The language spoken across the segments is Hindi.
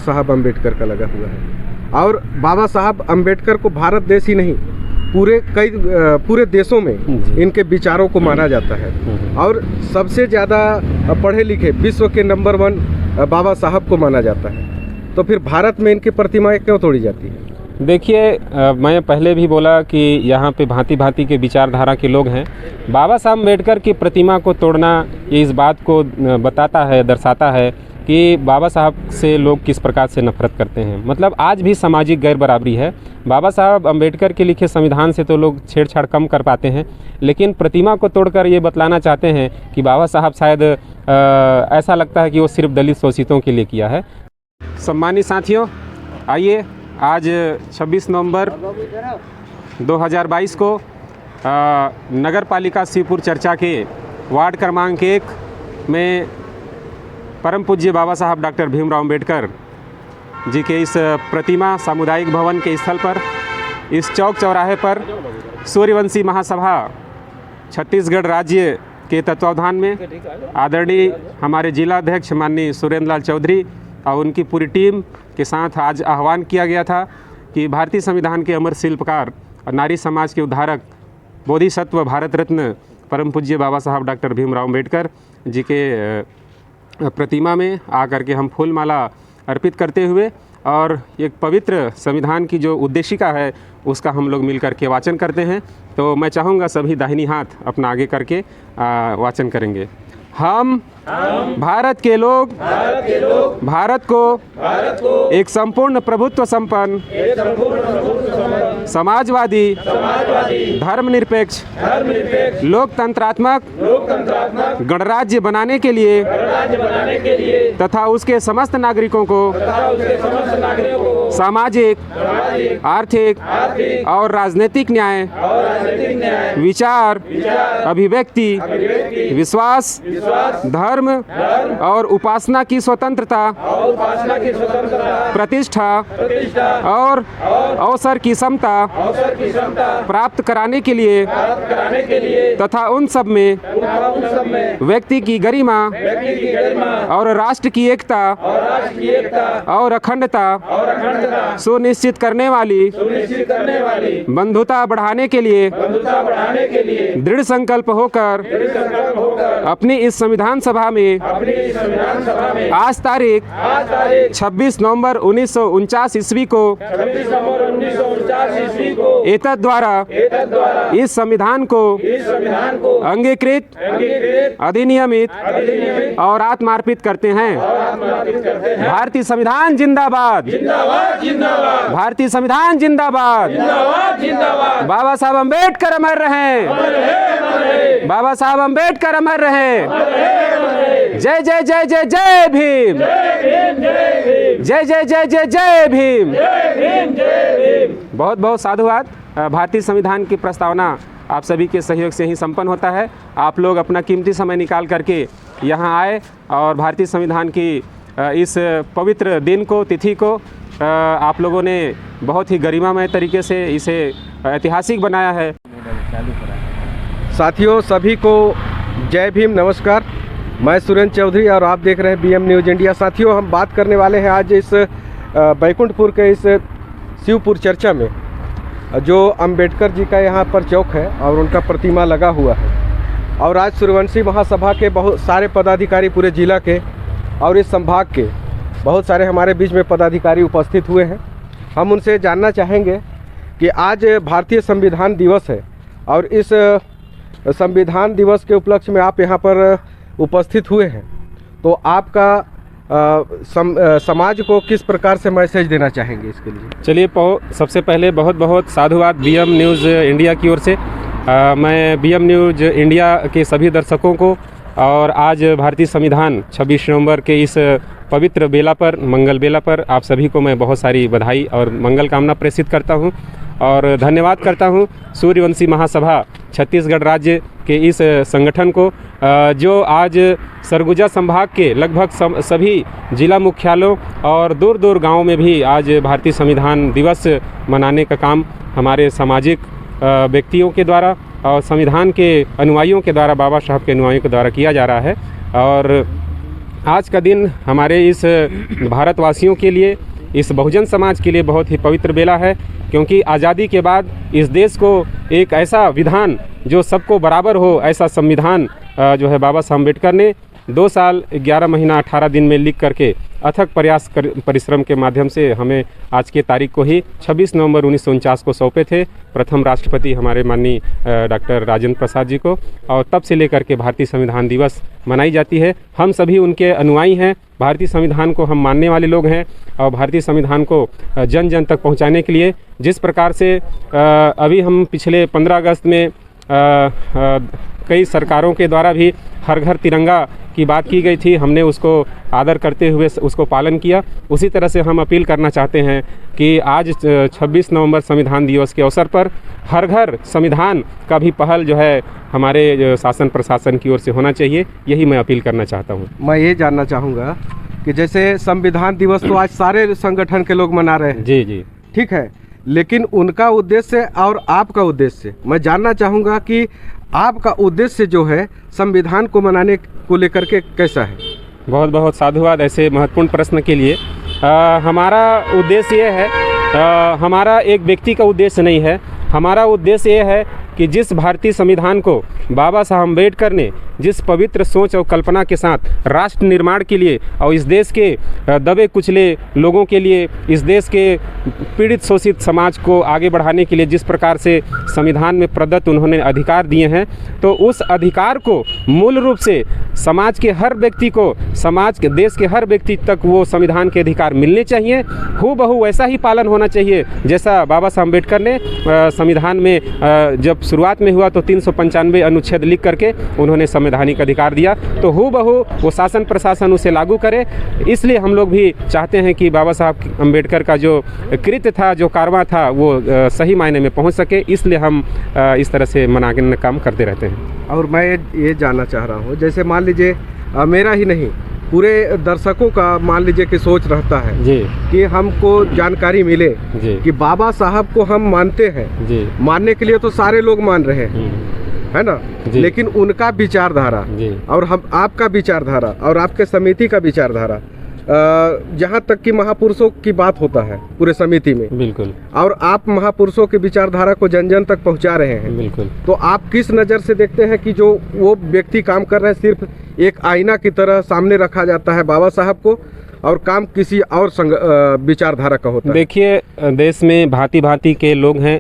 साहब अम्बेडकर का लगा हुआ है। और बाबा साहब अम्बेडकर को भारत देश ही नहीं, पूरे देशों में इनके विचारों को माना जाता है। और सबसे ज़्यादा पढ़े लिखे विश्व के नंबर 1 बाबा साहब को माना जाता है। तो फिर भारत में इनकी प्रतिमाएं क्यों तोड़ी जाती है? देखिए, मैं पहले भी बोला कि यहाँ पे भांति भांति के विचारधारा के लोग हैं। बाबा साहब अम्बेडकर की प्रतिमा को तोड़ना ये इस बात को बताता है, दर्शाता है कि बाबा साहब से लोग किस प्रकार से नफरत करते हैं। मतलब आज भी सामाजिक गैर बराबरी है। बाबा साहब अम्बेडकर के लिखे संविधान से तो लोग छेड़छाड़ कम कर पाते हैं, लेकिन प्रतिमा को तोड़कर ये बतलाना चाहते हैं कि बाबा साहब शायद ऐसा लगता है कि वो सिर्फ दलित शोषितों के लिए किया है। सम्मानित साथियों, आइए आज 26 नवंबर 2022 को नगर पालिका शिवपुर चर्चा के वार्ड क्रमांक 1 में परम पूज्य बाबा साहब डॉक्टर भीमराव अम्बेडकर जी के इस प्रतिमा सामुदायिक भवन के स्थल पर, इस चौक चौराहे पर सूर्यवंशी महासभा छत्तीसगढ़ राज्य के तत्वावधान में आदरणीय हमारे जिला अध्यक्ष माननीय सुरेंद्र लाल चौधरी और उनकी पूरी टीम के साथ आज आह्वान किया गया था कि भारतीय संविधान के अमर शिल्पकार और नारी समाज के उद्धारक बोधिसत्व भारत रत्न परम पूज्य बाबा साहब डॉक्टर भीमराव अम्बेडकर जी के प्रतिमा में आकर के हम फूल माला अर्पित करते हुए और एक पवित्र संविधान की जो उद्देशिका है उसका हम लोग मिल करके वाचन करते हैं। तो मैं चाहूँगा सभी दाहिनी हाथ अपना आगे करके वाचन करेंगे। हम भारत के लोग भारत को एक संपूर्ण प्रभुत्व संपन्न समाजवादी धर्मनिरपेक्ष लोकतंत्रात्मक गणराज्य बनाने के लिए तथा उसके समस्त नागरिकों को सामाजिक, आर्थिक और राजनीतिक न्याय, विचार, अभिव्यक्ति, विश्वास, धर्म और उपासना की स्वतंत्रता, प्रतिष्ठा और अवसर की समता प्राप्त कराने के लिए तथा उन सब में व्यक्ति की गरिमा और राष्ट्र की एकता और अखंडता सुनिश्चित करने वाली बंधुता बढ़ाने के लिए दृढ़ संकल्प होकर अपनी इस संविधान सभा में आज तारीख 26 नवंबर 1949 ईस्वी को एतद द्वारा इस संविधान को अंगीकृत, अधिनियमित और आत्मार्पित करते हैं। भारतीय संविधान जिंदाबाद, भारतीय संविधान जिंदाबाद। बाबा साहब अम्बेडकर अमर रहें, बाबा साहब अम्बेडकर अमर रहें। जय जय जय जय जय भीम, जय जय जय जय जय भीम। बहुत बहुत साधुवाद। भारतीय संविधान की प्रस्तावना आप सभी के सहयोग से ही संपन्न होता है। आप लोग अपना कीमती समय निकाल करके यहाँ आए और भारतीय संविधान की इस पवित्र दिन को, तिथि को आप लोगों ने बहुत ही गरिमामय तरीके से इसे ऐतिहासिक बनाया है। साथियों, सभी को जय भीम, नमस्कार। मैं सुरेंद्र चौधरी और आप देख रहे हैं BM न्यूज़ इंडिया। साथियों, हम बात करने वाले हैं आज इस बैकुंठपुर के इस शिवपुर चर्चा में जो अम्बेडकर जी का यहाँ पर चौक है और उनका प्रतिमा लगा हुआ है। और आज सूर्यवंशी महासभा के बहुत सारे पदाधिकारी, पूरे जिला के और इस संभाग के बहुत सारे हमारे बीच में पदाधिकारी उपस्थित हुए हैं। हम उनसे जानना चाहेंगे कि आज भारतीय संविधान दिवस है और इस संविधान दिवस के उपलक्ष्य में आप यहाँ पर उपस्थित हुए हैं, तो आपका समाज को किस प्रकार से मैसेज देना चाहेंगे इसके लिए? चलिए, सबसे पहले बहुत बहुत साधुवाद BM न्यूज़ इंडिया की ओर से। मैं BM न्यूज़ इंडिया के सभी दर्शकों को और आज भारतीय संविधान 26 नवंबर के इस पवित्र बेला पर, मंगल बेला पर आप सभी को मैं बहुत सारी बधाई और मंगल कामना प्रेषित करता हूं और धन्यवाद करता हूं सूर्यवंशी महासभा छत्तीसगढ़ राज्य के इस संगठन को, जो आज सरगुजा संभाग के लगभग सभी जिला मुख्यालयों और दूर दूर गाँवों में भी आज भारतीय संविधान दिवस मनाने का काम हमारे सामाजिक व्यक्तियों के द्वारा और संविधान के अनुयायियों के द्वारा, बाबा साहब के अनुयायियों के द्वारा किया जा रहा है। और आज का दिन हमारे इस भारतवासियों के लिए, इस बहुजन समाज के लिए बहुत ही पवित्र बेला है, क्योंकि आज़ादी के बाद इस देश को एक ऐसा विधान जो सबको बराबर हो, ऐसा संविधान जो है बाबा साहब अम्बेडकर ने 2 साल 11 महीना 18 दिन में लिख करके अथक परिश्रम के माध्यम से हमें आज के तारीख को ही 26 नवंबर 1949 को सौंपे थे, प्रथम राष्ट्रपति हमारे माननीय डॉक्टर राजेंद्र प्रसाद जी को। और तब से लेकर के भारतीय संविधान दिवस मनाई जाती है। हम सभी उनके अनुयायी हैं, भारतीय संविधान को हम मानने वाले लोग हैं और भारतीय संविधान को जन जन तक पहुंचाने के लिए जिस प्रकार से अभी हम पिछले 15 अगस्त में कई सरकारों के द्वारा भी हर घर तिरंगा की बात की गई थी, हमने उसको आदर करते हुए उसको पालन किया। उसी तरह से हम अपील करना चाहते हैं कि आज 26 नवंबर संविधान दिवस के अवसर पर हर घर संविधान का भी पहल जो है हमारे शासन प्रशासन की ओर से होना चाहिए, यही मैं अपील करना चाहता हूँ। मैं ये जानना चाहूँगा कि जैसे संविधान दिवस तो आज सारे संगठन के लोग मना रहे हैं, जी जी, ठीक है, लेकिन उनका उद्देश्य और आपका उद्देश्य मैं जानना चाहूँगा कि आपका उद्देश्य जो है संविधान को मनाने को लेकर के कैसा है? बहुत बहुत साधुवाद ऐसे महत्वपूर्ण प्रश्न के लिए। हमारा उद्देश्य ये है, हमारा एक व्यक्ति का उद्देश्य नहीं है, हमारा उद्देश्य ये है कि जिस भारतीय संविधान को बाबा साहब अम्बेडकर ने जिस पवित्र सोच और कल्पना के साथ राष्ट्र निर्माण के लिए और इस देश के दबे कुचले लोगों के लिए, इस देश के पीड़ित शोषित समाज को आगे बढ़ाने के लिए जिस प्रकार से संविधान में प्रदत्त उन्होंने अधिकार दिए हैं, तो उस अधिकार को मूल रूप से समाज के हर व्यक्ति को, समाज के देश के हर व्यक्ति तक वो संविधान के अधिकार मिलने चाहिए। हूबहू वैसा ही पालन होना चाहिए जैसा बाबा साहब अम्बेडकर ने संविधान में जब शुरुआत में हुआ तो 395 अनुच्छेद लिख करके उन्होंने संवैधानिक अधिकार दिया, तो हूबहू वो शासन प्रशासन उसे लागू करे। इसलिए हम लोग भी चाहते हैं कि बाबा साहब अम्बेडकर का जो कृत्य था, जो कारवां था, वो सही मायने में पहुंच सके, इसलिए हम इस तरह से मनाने का काम करते रहते हैं। और मैं ये जानना चाह रहा हूँ, जैसे मान लीजिए मेरा ही नहीं पूरे दर्शकों का मान लीजिए कि सोच रहता है जी कि हमको जानकारी मिले जी कि बाबा साहब को हम मानते हैं, जी मानने के लिए तो सारे लोग मान रहे हैं, है ना, लेकिन उनका विचारधारा और हम आपका विचारधारा और आपके समिति का विचारधारा, जहाँ तक कि महापुरुषों की बात होता है पूरे समिति में, बिल्कुल, और आप महापुरुषों की विचारधारा को जन जन तक पहुँचा रहे हैं, बिल्कुल, तो आप किस नज़र से देखते हैं कि जो वो व्यक्ति काम कर रहे हैं सिर्फ एक आईना की तरह सामने रखा जाता है बाबा साहब को और काम किसी और विचारधारा का होता है? देखिए, देश में भांति भांति के लोग हैं,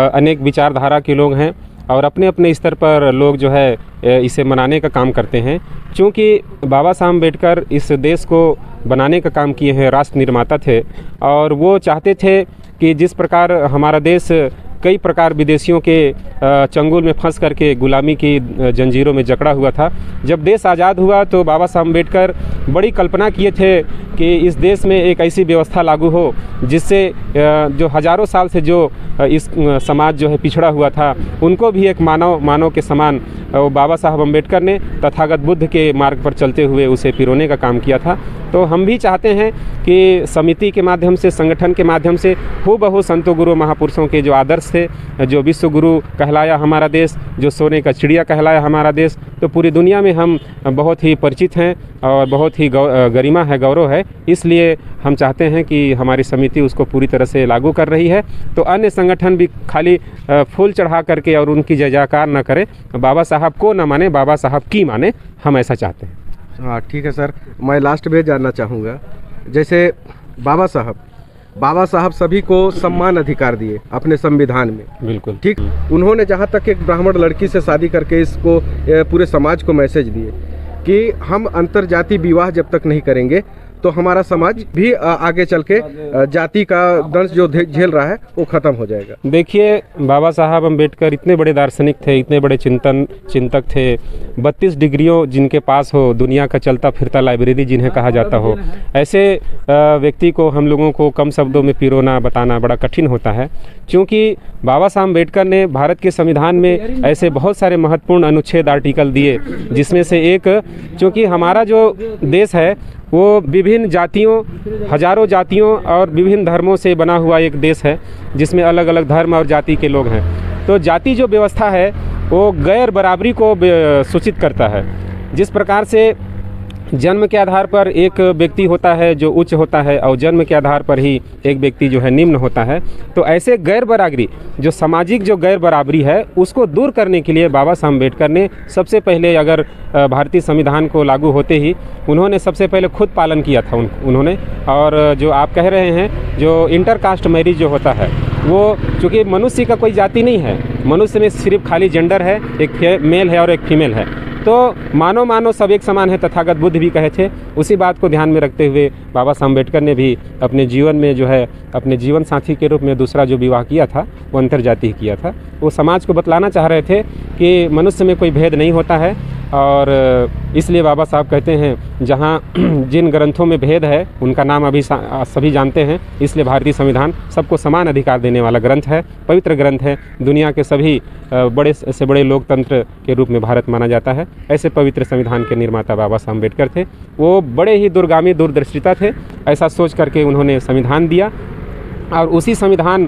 अनेक विचारधारा के लोग हैं और अपने अपने स्तर पर लोग जो है इसे मनाने का काम करते हैं। क्योंकि बाबा साहब अम्बेडकर इस देश को बनाने का काम किए हैं, राष्ट्र निर्माता थे और वो चाहते थे कि जिस प्रकार हमारा देश कई प्रकार विदेशियों के चंगुल में फंस करके गुलामी की जंजीरों में जकड़ा हुआ था, जब देश आज़ाद हुआ तो बाबा साहब अम्बेडकर बड़ी कल्पना किए थे कि इस देश में एक ऐसी व्यवस्था लागू हो जिससे जो हज़ारों साल से जो इस समाज जो है पिछड़ा हुआ था उनको भी एक मानव के समान बाबा साहब अम्बेडकर ने तथागत बुद्ध के मार्ग पर चलते हुए उसे पिरोने का काम किया था। तो हम भी चाहते हैं कि समिति के माध्यम से, संगठन के माध्यम से हूबहू संतों गुरु महापुरुषों के जो आदर्श थे, जो विश्व गुरु कहलाया हमारा देश, जो सोने का चिड़िया कहलाया हमारा देश, तो पूरी दुनिया में हम बहुत ही परिचित हैं और बहुत ही गरिमा है, गौरव है। इसलिए हम चाहते हैं कि हमारी समिति उसको पूरी तरह से लागू कर रही है, तो अन्य संगठन भी खाली फूल चढ़ा करके और उनकी जय जयकार न करें, बाबा साहब को न माने, बाबा साहब की माने, हम ऐसा चाहते हैं। हाँ ठीक है सर, मैं लास्ट में जानना चाहूँगा, जैसे बाबा साहब सभी को सम्मान अधिकार दिए अपने संविधान में, बिल्कुल ठीक, उन्होंने जहाँ तक एक ब्राह्मण लड़की से शादी करके इसको पूरे समाज को मैसेज दिए कि हम अंतरजातीय विवाह जब तक नहीं करेंगे तो हमारा समाज भी आगे चल के जाति का दंश जो झेल रहा है वो खत्म हो जाएगा। देखिए, बाबा साहब अम्बेडकर इतने बड़े दार्शनिक थे, इतने बड़े चिंतक थे, 32 डिग्रियों जिनके पास हो, दुनिया का चलता फिरता लाइब्रेरी जिन्हें कहा जाता हो, ऐसे व्यक्ति को हम लोगों को कम शब्दों में पिरोना बताना बड़ा कठिन होता है। क्योंकि बाबा साहब अम्बेडकर ने भारत के संविधान में ऐसे बहुत सारे महत्वपूर्ण अनुच्छेद, आर्टिकल दिए, जिसमें से एक, क्योंकि हमारा जो देश है वो विभिन्न जातियों, हजारों जातियों और विभिन्न धर्मों से बना हुआ एक देश है, जिसमें अलग अलग धर्म और जाति के लोग हैं। तो जाति जो व्यवस्था है वो गैर बराबरी को सूचित करता है। जिस प्रकार से जन्म के आधार पर एक व्यक्ति होता है जो उच्च होता है और जन्म के आधार पर ही एक व्यक्ति जो है निम्न होता है। तो ऐसे गैर बराबरी, जो सामाजिक जो गैर बराबरी है, उसको दूर करने के लिए बाबा साहब अम्बेडकर ने सबसे पहले, अगर भारतीय संविधान को लागू होते ही उन्होंने सबसे पहले खुद पालन किया था उन्होंने। और जो आप कह रहे हैं, जो इंटरकास्ट मैरिज जो होता है, वो चूँकि मनुष्य का कोई जाति नहीं है, मनुष्य में सिर्फ खाली जेंडर है, एक मेल है और एक फीमेल है, तो मानो सब एक समान है, तथागत बुद्ध भी कहे थे। उसी बात को ध्यान में रखते हुए बाबा साहब अम्बेडकर ने भी अपने जीवन में जो है अपने जीवन साथी के रूप में दूसरा जो विवाह किया था वो अंतर्जातीय किया था। वो समाज को बतलाना चाह रहे थे कि मनुष्य में कोई भेद नहीं होता है, और इसलिए बाबा साहब कहते हैं जहाँ जिन ग्रंथों में भेद है उनका नाम अभी सभी जानते हैं। इसलिए भारतीय संविधान सबको समान अधिकार देने वाला ग्रंथ है, पवित्र ग्रंथ है। दुनिया के सभी बड़े से बड़े लोकतंत्र के रूप में भारत माना जाता है। ऐसे पवित्र संविधान के निर्माता बाबा साहब अम्बेडकर थे। वो बड़े ही दूरगामी दूरदर्शिता थे। ऐसा सोच करके उन्होंने संविधान दिया, और उसी संविधान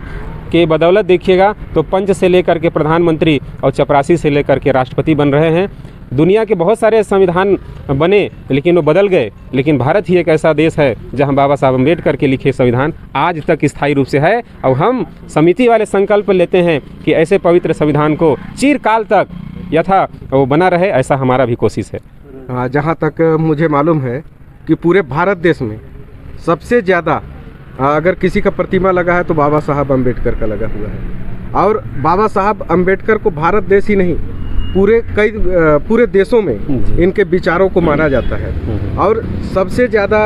के बदौलत देखिएगा तो पंच से लेकर के प्रधानमंत्री और चपरासी से लेकर के राष्ट्रपति बन रहे हैं। दुनिया के बहुत सारे संविधान बने लेकिन वो बदल गए, लेकिन भारत ही एक ऐसा देश है जहां बाबा साहब अम्बेडकर के लिखे संविधान आज तक स्थायी रूप से है। और हम समिति वाले संकल्प लेते हैं कि ऐसे पवित्र संविधान को चिरकाल तक यथा वो बना रहे, ऐसा हमारा भी कोशिश है। जहाँ तक मुझे मालूम है कि पूरे भारत देश में सबसे ज़्यादा अगर किसी का प्रतिमा लगा है तो बाबा साहब अम्बेडकर का लगा हुआ है। और बाबा साहब अम्बेडकर को भारत देश ही नहीं, पूरे देशों में इनके विचारों को माना जाता है। और सबसे ज़्यादा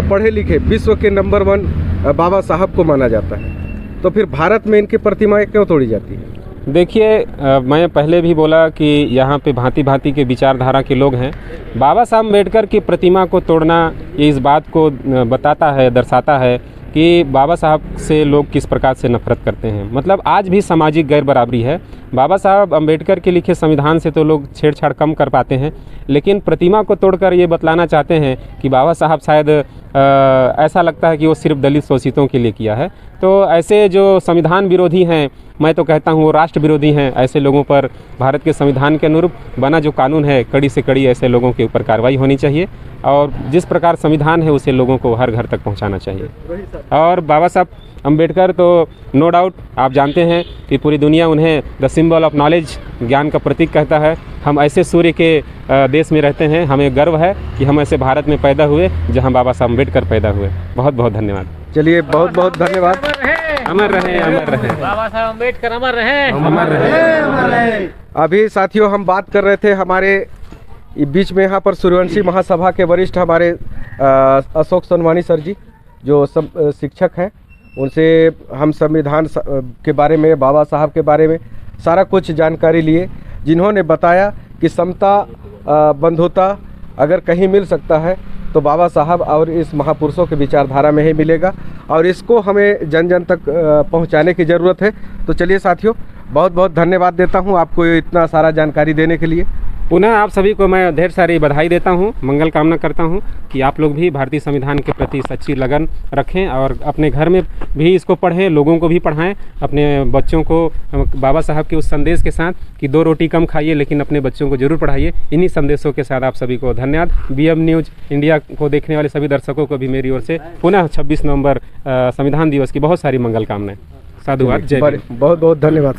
पढ़े लिखे विश्व के नंबर 1 बाबा साहब को माना जाता है। तो फिर भारत में इनकी प्रतिमाएं क्यों तोड़ी जाती हैं? देखिए, मैं पहले भी बोला कि यहाँ पे भांति भांति के विचारधारा के लोग हैं। बाबा साहब अम्बेडकर की प्रतिमा को तोड़ना ये इस बात को बताता है, दर्शाता है कि बाबा साहब से लोग किस प्रकार से नफरत करते हैं। मतलब आज भी सामाजिक गैर बराबरी है। बाबा साहब अम्बेडकर के लिखे संविधान से तो लोग छेड़छाड़ कम कर पाते हैं, लेकिन प्रतिमा को तोड़कर ये बतलाना चाहते हैं कि बाबा साहब शायद ऐसा लगता है कि वो सिर्फ दलित शोषितों के लिए किया है। तो ऐसे जो संविधान विरोधी हैं, मैं तो कहता हूँ वो राष्ट्र विरोधी हैं। ऐसे लोगों पर भारत के संविधान के अनुरूप बना जो कानून है, कड़ी से कड़ी ऐसे लोगों के ऊपर कार्रवाई होनी चाहिए, और जिस प्रकार संविधान है उसे लोगों को हर घर तक पहुंचाना चाहिए। और बाबा साहब अम्बेडकर तो नो डाउट आप जानते हैं कि पूरी दुनिया उन्हें द सिंबल ऑफ नॉलेज, ज्ञान का प्रतीक कहता है। हम ऐसे सूर्य के देश में रहते हैं, हमें गर्व है कि हम ऐसे भारत में पैदा हुए जहां बाबा साहब अम्बेडकर पैदा हुए। बहुत बहुत धन्यवाद। चलिए, बहुत बहुत धन्यवाद। अमर रहे, अमर रहे बाबा साहब अम्बेडकर, अमर रहे, अमर रहे। अभी साथियों हम बात कर रहे थे, हमारे बीच में यहाँ पर सूर्यवंशी महासभा के वरिष्ठ हमारे अशोक सोनवानी सर जी, जो शिक्षक हैं, उनसे हम संविधान के बारे में, बाबा साहब के बारे में सारा कुछ जानकारी लिए, जिन्होंने बताया कि समता, बंधुता अगर कहीं मिल सकता है तो बाबा साहब और इस महापुरुषों के विचारधारा में ही मिलेगा, और इसको हमें जन जन तक पहुंचाने की ज़रूरत है। तो चलिए साथियों, बहुत बहुत धन्यवाद देता हूं आपको इतना सारा जानकारी देने के लिए। पुनः आप सभी को मैं ढेर सारी बधाई देता हूं, मंगल कामना करता हूं कि आप लोग भी भारतीय संविधान के प्रति सच्ची लगन रखें और अपने घर में भी इसको पढ़ें, लोगों को भी पढ़ाएं, अपने बच्चों को बाबा साहब के उस संदेश के साथ कि 2 रोटी कम खाइए लेकिन अपने बच्चों को जरूर पढ़ाइए। इन्हीं संदेशों के साथ आप सभी को धन्यवाद। BM न्यूज़ इंडिया को देखने वाले सभी दर्शकों को भी मेरी ओर से पुनः 26 नवंबर संविधान दिवस की बहुत सारी मंगल कामनाएं। साधुवाद। जय। बहुत बहुत धन्यवाद।